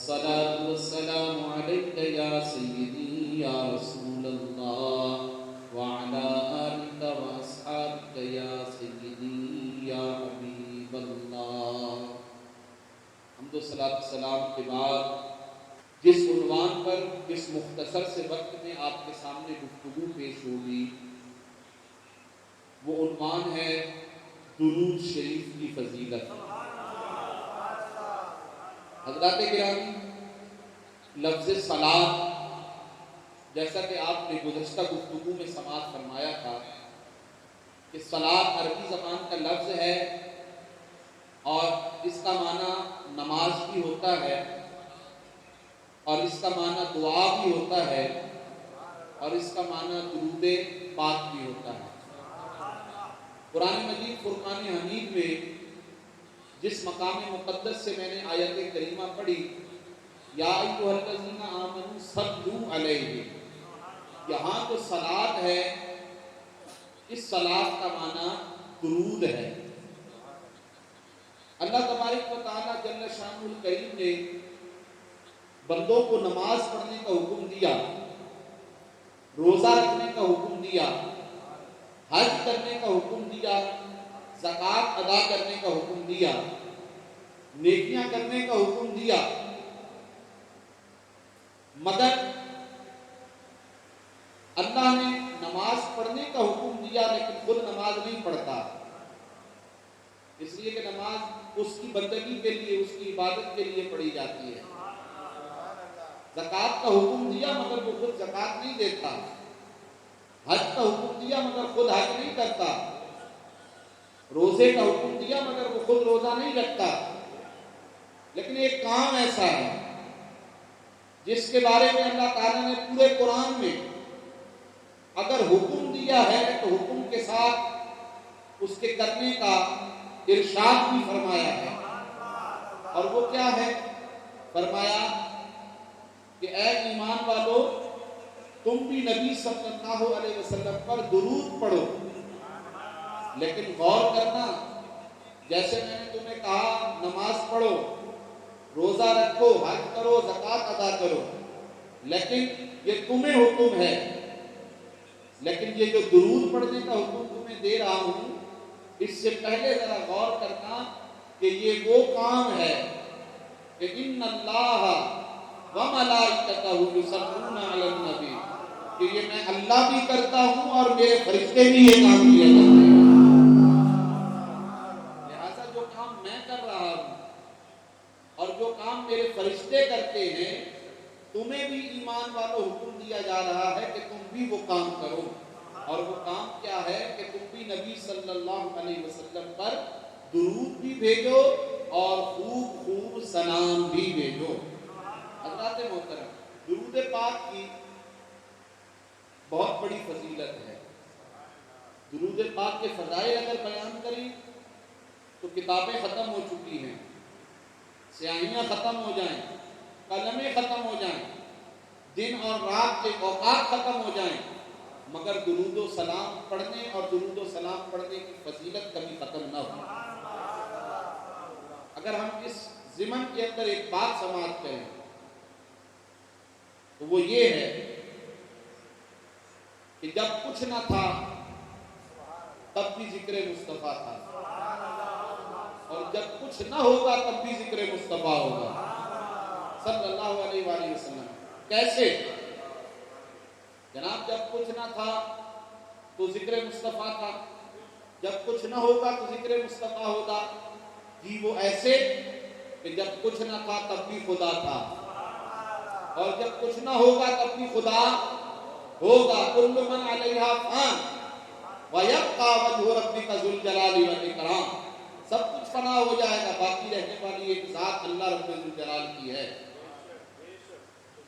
والصلاة والسلام عليك يا سيدي يا رسول الله وعلى آلك وأصحابك يا سيدي يا حبيب الله۔ حمد و صلاۃ السلام کے بعد جس عنوان پر اس مختصر سے وقت میں آپ کے سامنے گفتگو پیش ہوگی وہ عنوان ہے درود شریف کی فضیلت۔ حضرات گرامی، لفظ صلاۃ جیسا کہ آپ نے گزشتہ گفتگو میں سماعت فرمایا تھا کہ صلاۃ عربی زبان کا لفظ ہے اور اس کا معنی نماز بھی ہوتا ہے اور اس کا معنی دعا بھی ہوتا ہے اور اس کا معنی درود پاک بھی ہوتا ہے۔ قرآن مجید فرقان حمید میں جس مقام مقدس سے میں نے آیت کریمہ پڑھی یا ایھا الذین آمنوا صلوا علیہ، یہاں جو صلاۃ ہے اس صلاۃ کا معنی درود ہے۔ اللہ تبارک و تعالیٰ جل شانہ الکریم نے بندوں کو نماز پڑھنے کا حکم دیا، روزہ رکھنے کا حکم دیا، حج کرنے کا حکم دیا، زکوٰۃ ادا کرنے کا حکم دیا، نیکیاں کرنے کا حکم دیا، مگر اللہ نے نماز پڑھنے کا حکم دیا لیکن خود نماز نہیں پڑھتا، اس لیے کہ نماز اس کی بندگی کے لیے، اس کی عبادت کے لیے پڑھی جاتی ہے۔ زکوٰۃ کا حکم دیا مگر وہ خود زکوٰۃ نہیں دیتا، حج کا حکم دیا مگر خود حج نہیں کرتا، روزے کا حکم دیا مگر وہ خود روزہ نہیں رکھتا۔ لیکن ایک کام ایسا ہے جس کے بارے میں اللہ تعالیٰ نے پورے قرآن میں اگر حکم دیا ہے تو حکم کے ساتھ اس کے کرنے کا ارشاد بھی فرمایا ہے، اور وہ کیا ہے؟ فرمایا کہ اے ایمان والو تم بھی نبی صلی اللہ علیہ وسلم پر درود پڑھو، لیکن غور کرنا، جیسے میں نے تمہیں کہا نماز پڑھو، روزہ رکھو، حج کرو، زکوٰۃ ادا کرو، لیکن یہ تمہیں حکم ہے، لیکن یہ جو درود پڑھنے کا حکم تمہیں دے رہا ہوں اس سے پہلے ذرا غور کرنا کہ یہ وہ کام ہے کہ ان اللہ وملائکتہ یصلون علی النبی، کہ یہ میں اللہ بھی کرتا ہوں اور میرے فرشتے بھی یہ کام کیا کرتے ہیں۔ لہذا جو کام میں کر رہا ہوں اور جو کام میرے فرشتے کرتے ہیں تمہیں بھی ایمان والو حکم دیا جا رہا ہے کہ تم بھی وہ کام کرو، اور وہ کام کیا ہے کہ تم بھی نبی صلی اللہ علیہ وسلم پر درود بھی بھیجو اور خوب خوب سلام بھی بھیجو۔ حضرات محترم، درود پاک کی بہت بڑی فضیلت ہے۔ درود پاک کے فضائل اگر بیان کریں تو کتابیں ختم ہو چکی ہیں، سیاہیاں ختم ہو جائیں، قلمیں ختم ہو جائیں، دن اور رات کے اوقات ختم ہو جائیں، مگر درود و سلام پڑھنے اور درود و سلام پڑھنے کی فضیلت کبھی ختم نہ ہو۔ اگر ہم اس ضمن کے اندر ایک بات سماعت کریں تو وہ یہ ہے کہ جب کچھ نہ تھا تب بھی ذکر مصطفیٰ تھا، اور جب کچھ نہ ہوگا تب بھی ذکر مصطفیٰ ہوگا صلی اللہ علیہ وآلہ وسلم۔ کیسے؟ جناب جب کچھ نہ تھا تو ذکر مصطفیٰ تھا، جب کچھ نہ ہوگا تو ذکر مصطفیٰ ہوگا۔ جی وہ ایسے کہ جب کچھ نہ تھا تب بھی خدا تھا، اور جب کچھ نہ ہوگا تب بھی خدا ہوگا۔ کل من علیہا فان ویبقی وجہ ربک ذو الجلال والاکرام، سب کچھ فنا ہو جائے گا، باقی رہنے والی ایک ذات اللہ رب ذوالجلال کی ہے۔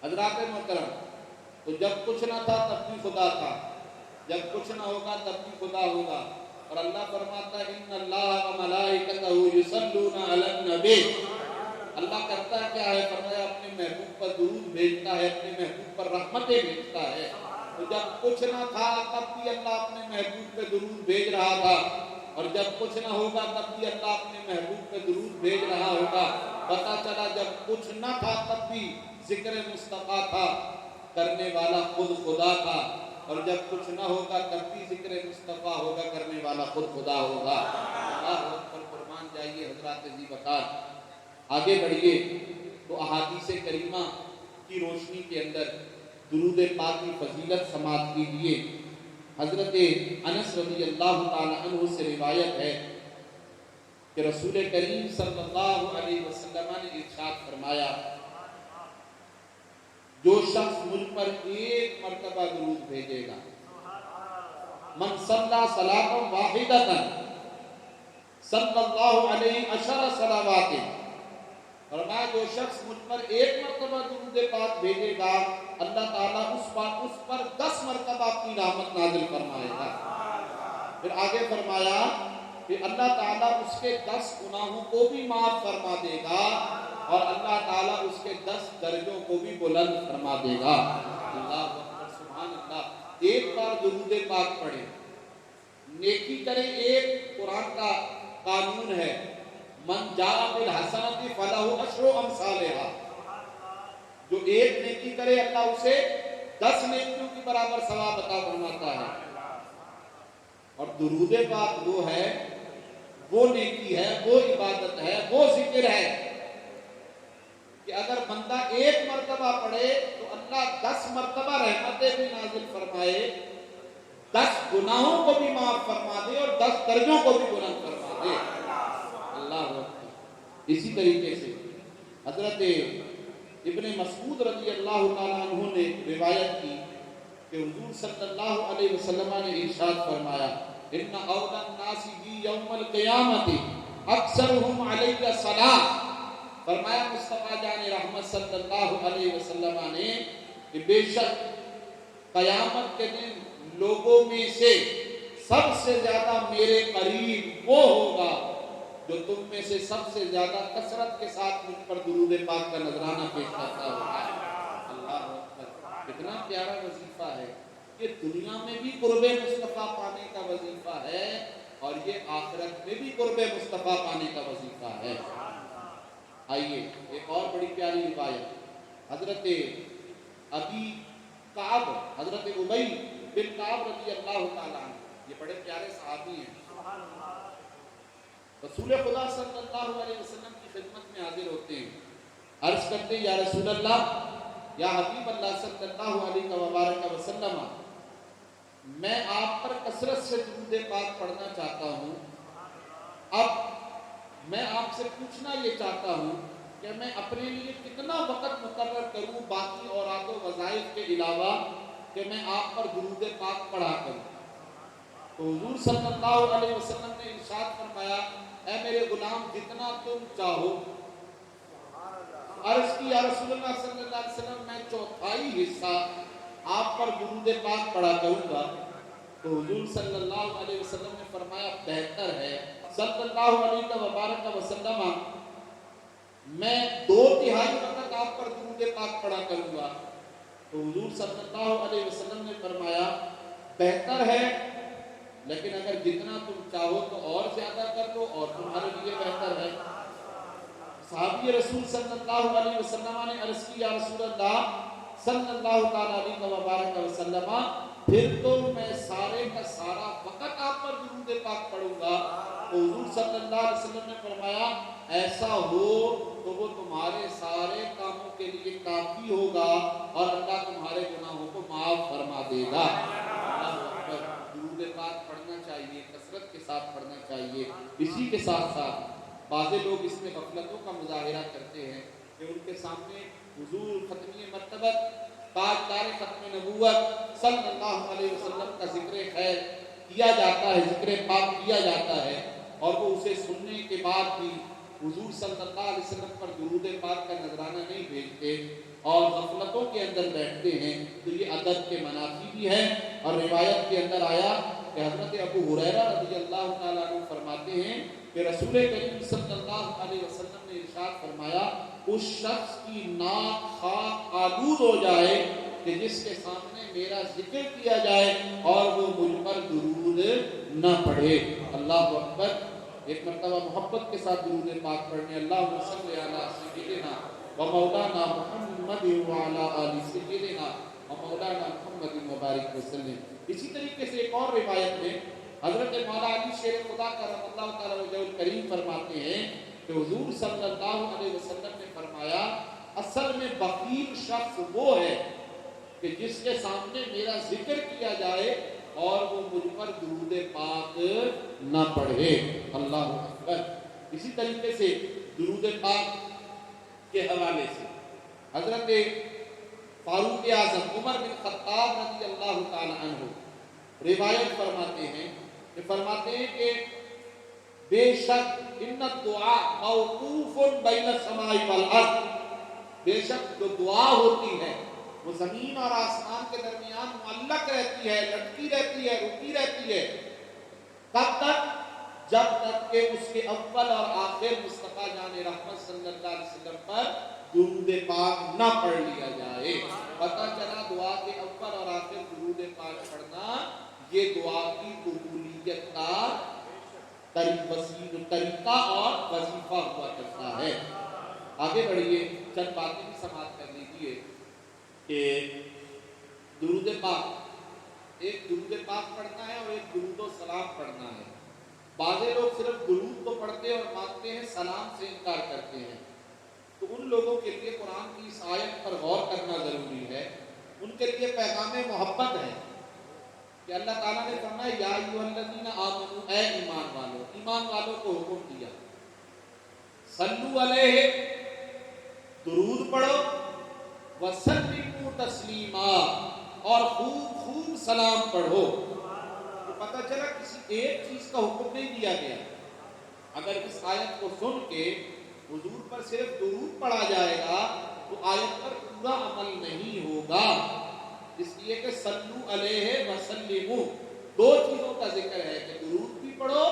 حضرات محترم، تو جب کچھ نہ تھا تب بھی خدا تھا، جب کچھ نہ ہوگا تب بھی خدا ہوگا، اور اللہ فرماتا ہے ان اللہ وملائکتہ یصلون علی النبی، اللہ کرتا ہے کیا ہے؟ فرمایا اپنے محبوب پر درود بھیجتا ہے، اپنے محبوب پر رحمتیں بھیجتا ہے۔ تو جب کچھ نہ تھا تب بھی اللہ اپنے محبوب پہ درود بھیج رہا تھا، اور جب کچھ نہ ہوگا تب بھی اللہ اپنے محبوب پہ درود بھیج رہا ہوگا۔ پتہ چلا جب کچھ نہ تھا تب بھی ذکر مصطفیٰ تھا، کرنے والا خود خدا تھا، اور جب کچھ نہ ہوگا تب بھی ذکر مصطفیٰ ہوگا، کرنے والا خود خدا ہوگا۔ اللہ اکبر، قربان جائیے حضرات ذی وقار۔ آگے بڑھیے تو احادیث کریمہ کی روشنی کے اندر درود پاک کی فضیلت سماعت کیجیے۔ حضرت انس رضی اللہ تعالی عنہ سے روایت ہے کہ رسول کریم صلی اللہ علیہ وسلم نے ارشاد فرمایا، جو شخص مجھ پر ایک مرتبہ درود بھیجے گا، من صلی صلاۃ واحدۃ صلی اللہ علیہ عشر صلوات، فرمایا جو شخص مجھ پر ایک مرتبہ درود پاک بھیجے گا، اللہ تعالیٰ اس پر 10 مرتبہ اپنی رحمت نازل فرمائے گا۔ پھر آگے فرمایا کہ اللہ تعالیٰ اس کے 10 گناہوں کو بھی معاف فرما دے گا، اور اللہ تعالیٰ اس کے 10 درجوں کو بھی بلند فرما دے گا۔ اللہ اکبر، سبحان اللہ۔ ایک بار درود پاک پڑھے، نیکی کرے، ایک قرآن کا قانون ہے، من جاء بالحسنۃ فلہ عشر امثالھا، جو ایک نیکی کرے اللہ اسے 10 نیکیوں کی برابر ثواب عطا فرماتا ہے۔ اور درود پاک وہ ہے، وہ نیکی ہے، وہ عبادت ہے، وہ ذکر ہے کہ اگر بندہ ایک مرتبہ پڑھے تو اللہ 10 مرتبہ رحمتیں بھی نازل فرمائے، 10 گناہوں کو بھی معاف فرما دے، اور 10 درجوں کو بھی بلند فرما دے۔ اللہ اکبر۔ اسی طریقے سے حضرت ابن مسعود رضی اللہ تعالیٰ عنہ نے روایت کی کہ حضور صلی اللہ علیہ وسلم نے ارشاد فرمایا، ان اولى الناس بی یوم القیامت اکثرهم علی صلاۃ، فرمایا مصطفیٰ جان رحمت صلی اللہ علیہ وسلم نے کہ بے شک قیامت کے دن لوگوں میں سے سب سے زیادہ میرے قریب وہ ہوگا جو تم میں سے سب سے زیادہ کثرت کے ساتھ مجھ پر درود پاک کا نذرانہ پیش کرتا ہوگا۔ اللہ اکبر، کتنا پیارا وظیفہ ہے کہ دنیا میں بھی قرب مصطفیٰ پانے کا وظیفہ ہے، اور یہ آخرت میں بھی قرب مصطفیٰ پانے کا وظیفہ ہے۔ آئیے ایک اور بڑی پیاری روایت، حضرت ابی کعب، حضرت ابی بن کعب رضی اللہ تعالیٰ عنہ، یہ بڑے پیارے صحابی ہیں، رسول خدا صلی اللہ علیہ وسلم کی خدمت میں حاضر ہوتے ہیں، عرض کرتے ہیں یا رسول اللہ، یا حبیب اللہ صلی اللہ علیہ وبارک وسلم، میں آپ پر کثرت سے درود پاک پڑھنا چاہتا ہوں، اب میں آپ سے پوچھنا یہ چاہتا ہوں کہ میں اپنے لیے کتنا وقت مقرر کروں باقی اوراد و وظائف کے علاوہ کہ میں آپ پر درود پاک پڑھا کروں؟ تو حضور صلی اللہ علیہ وسلم نے ارشاد فرمایا، اے میرے غلام جتنا تم چاہو۔ عرض کی یا رسول اللہ صلی اللہ علیہ وسلم، میں 1/4 حصہ آپ پر درود پاک پڑھا کروں گا۔ تو حضور صلی اللہ علیہ وسلم نے فرمایا بہتر ہے صلی اللہ علیہ وبارک وسلم، میں 2/3 وقت آپ پر درود پاک پڑھا کروں گا۔ تو حضور صلی اللہ علیہ وسلم نے فرمایا بہتر ہے، لیکن اگر جتنا تم چاہو تو اور زیادہ کر لو، اور تمہارے لیے بہتر ہے۔ صحابی رسول صلی اللہ علیہ وسلم نے عرض کی یا رسول اللہ صلی اللہ تعالیٰ علیہ وبارک وسلم، پھر تو میں سارے کا سارا وقت آپ پر درود پاک پڑھوں گا۔ تو حضور صلی اللہ علیہ وسلم نے فرمایا ایسا ہو تو وہ تمہارے سارے کاموں کے لیے کافی ہوگا، اور اللہ تمہارے گناہوں کو معاف فرما دے گا۔ اللہ اکبر، درود پاک پڑھنا چاہیے، کثرت کے ساتھ پڑھنا چاہیے۔ اسی کے ساتھ ساتھ بعض لوگ اس میں غفلتوں کا مظاہرہ کرتے ہیں کہ ان کے سامنے حضور ختمی مرتبت تاجدار ختم نبوت صلی اللہ علیہ وسلم کا ذکر خیر کیا جاتا ہے، ذکر پاک کیا جاتا ہے، اور وہ اسے سننے کے بعد بھی حضور صلی اللہ علیہ وسلم پر درود پاک کا نذرانہ نہیں بھیجتے اور غفلتوں کے اندر بیٹھتے ہیں، تو یہ ادب کے منافی بھی ہے۔ اور روایت کے اندر آیا کہ حضرت ابو ہریرہ رضی اللہ تعالیٰ عنہ فرماتے ہیں کہ رسول کریم صلی اللہ علیہ وسلم نے ارشاد فرمایا، اس شخص کی ناک خاک آلود ہو جائے کہ جس کے سامنے میرا ذکر کیا جائے اور وہ مجھ پر درود نہ پڑھے۔ اللہ اکبر۔ ایک مرتبہ محبت کے ساتھ درود پاک پڑھنے، اللہم صلی علی سیدنا و مولانا محمد وعلی آل سیدنا و مولانا محمد مبارک وسلم۔ اسی طریقے سے ایک اور روایت میں حضرت مولا علی شیر خدا کرم اللہ تعالی وجہ الکریم فرماتے ہیں کہ حضور صلی اللہ علیہ وسلم نے فرمایا اصل میں بخیل شخص وہ ہے کہ جس کے سامنے میرا ذکر کیا جائے اور وہ مجھ پر درود پاک نہ پڑھے۔ اللہ اکبر۔ اسی طریقے سے درود پاک کے حوالے سے حضرت فاروق اعظم عمر بن خطاب رضی اللہ تعالی عنہ روایت فرماتے ہیں کہ بے شک ان الدعاء موقوف بین السماء والارض، بے شک جو دعا ہوتی ہے وہ زمین اور آسمان کے درمیان معلق رہتی ہے، لٹکی رہتی ہے، رکی رہتی ہے۔ کب تک؟ جب تک کہ اس کے اول اور آخر مصطفیٰ جان رحمت صلی اللہ علیہ وسلم پر درود پاک نہ پڑھ لیا جائے۔ پتہ چلا دعا کے اول اور آخر درود پاک پڑھنا یہ دعا کی قبولیت کا طریقہ اور وظیفہ ہوا کرتا ہے۔ آگے بڑھیے، چند باتیں بھی سماعت کر لیجیے کہ درود پاک، ایک درود پاک پڑھنا ہے اور ایک درود و سلام پڑھنا ہے۔ بعض لوگ صرف درود تو پڑھتے ہیں اور مانتے ہیں، سلام سے انکار کرتے ہیں۔ تو ان لوگوں کے لیے قرآن کی اس آیت پر غور کرنا ضروری ہے۔ ان کے لیے پیغام محبت ہے کہ اللہ تعالیٰ نے فرمایا یا ایھا الذین آمنوا، اے ایمان والو، ایمان والوں کو حکم دیا صلو علیہ، درود پڑھو، وسلموا تسلیما، اور خوب خوب سلام پڑھو۔ تو پتہ چلا کسی ایک چیز کا حکم نہیں دیا گیا۔ اگر اس آیت کو سن کے حضور پر صرف درود پڑھا جائے گا تو آیت پر پورا عمل نہیں ہوگا، اس لیے کہ صلو علیہ وسلموا، دو چیزوں کا ذکر ہے کہ درود بھی پڑھو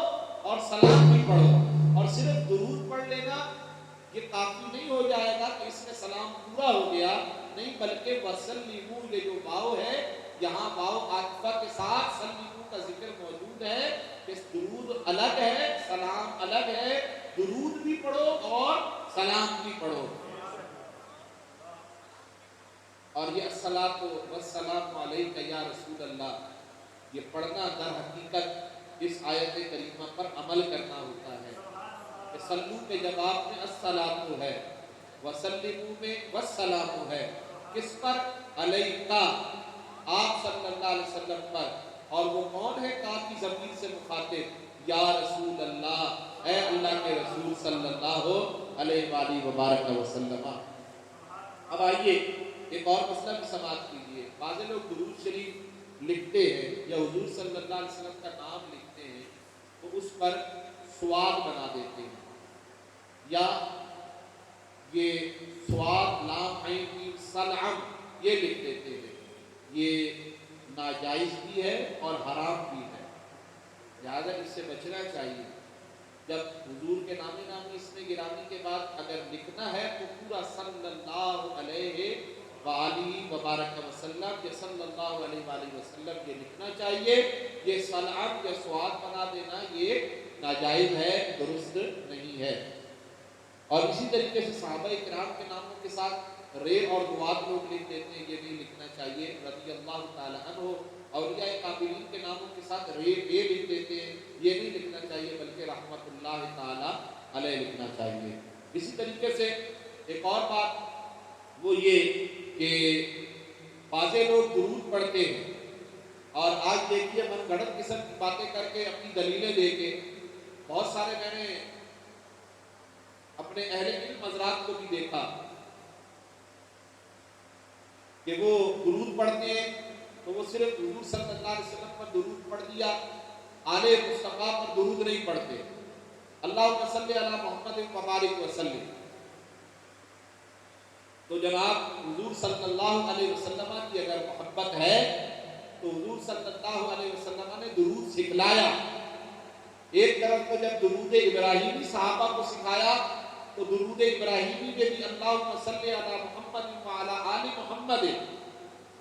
اور سلام بھی پڑھو۔ اور صرف درود پڑھ لینا یہ کافی نہیں ہو جائے گا کہ اس میں سلام پورا ہو گیا، نہیں، بلکہ وسلموا، یہ جو واو ہے یہاں واو عاطفہ کے ساتھ سلموا کا ذکر موجود ہے کہ درود الگ ہے، سلام الگ ہے، درود بھی پڑھو اور سلام بھی پڑھو۔ اور یہ الصلاۃ والسلام علیک یا رسول اللہ، یہ پڑھنا در حقیقت اس آیت کریمہ پر عمل کرنا ہوتا ہے کہ صلو کے جواب میں الصلاۃ ہے، وسلموا میں والسلام ہے، کس پر؟ علیک، آپ صلی اللہ علیہ وسلم پر۔ اور وہ کون ہے کا کی ضمیر سے مخاطب؟ یا رسول اللہ، اے اللہ کے رسول صلی اللہ علیہ وآلہ وبارک وسلم۔ اب آئیے ایک اور مسئلہ بھی سماعت کیجیے۔ بعض لوگ درود شریف لکھتے ہیں یا حضور صلی اللہ علیہ وسلم کا نام لکھتے ہیں تو اس پر سواد بنا دیتے ہیں، یا یہ سواد لام عین میم سلعم یہ لکھ دیتے ہیں۔ یہ ناجائز بھی ہے اور حرام بھی ہے، لہٰذا اس سے بچنا چاہیے۔ جب حضور کے نام نامی اس میں گرامی کے بعد اگر لکھنا ہے تو پورا صلی اللہ علیہ وآلہ وبارک وسلم یا صلی اللہ علیہ وآلہ وسلم یہ لکھنا چاہیے۔ یہ سلعم یا سواد بنا دینا یہ ناجائز ہے، درست نہیں ہے۔ اور اسی طریقے سے صحابہ کرام کے ناموں کے ساتھ رے اور دوات لوگ لکھ دیتے ہیں، یہ نہیں لکھنا چاہیے رضی اللہ تعالی عنہ۔ اولیاء قابلین کے ناموں کے ساتھ رے لکھ دیتے ہیں، یہ نہیں لکھنا چاہیے بلکہ رحمت اللہ تعالی علیہ لکھنا چاہیے۔ اسی طریقے سے ایک اور بات وہ یہ کہ بعض لوگ درود پڑھتے ہیں اور آج دیکھیے من گھڑت قسم کی باتیں کر کے اپنی دلیلیں دے کے، بہت سارے میں نے اپنے اہل علم حضرات کو بھی دیکھا کہ وہ درود پڑھتے ہیں تو وہ صرف حضور صلی اللہ علیہ وسلم پر درود پڑھ دیا، آل مصطفیٰ پر درود نہیں پڑھتے۔ اللہم صلی علی محمد وبارک وسلم۔ تو جناب حضور صلی اللہ علیہ وسلم کی اگر محبت ہے تو حضور صلی اللہ علیہ وسلم نے درود سکھلایا۔ ایک طرف کو جب درود ابراہیمی صحابہ کو سکھایا تو درود ابراہیمی میں بھی اللہم صلی علی محمد وعلی آل محمد،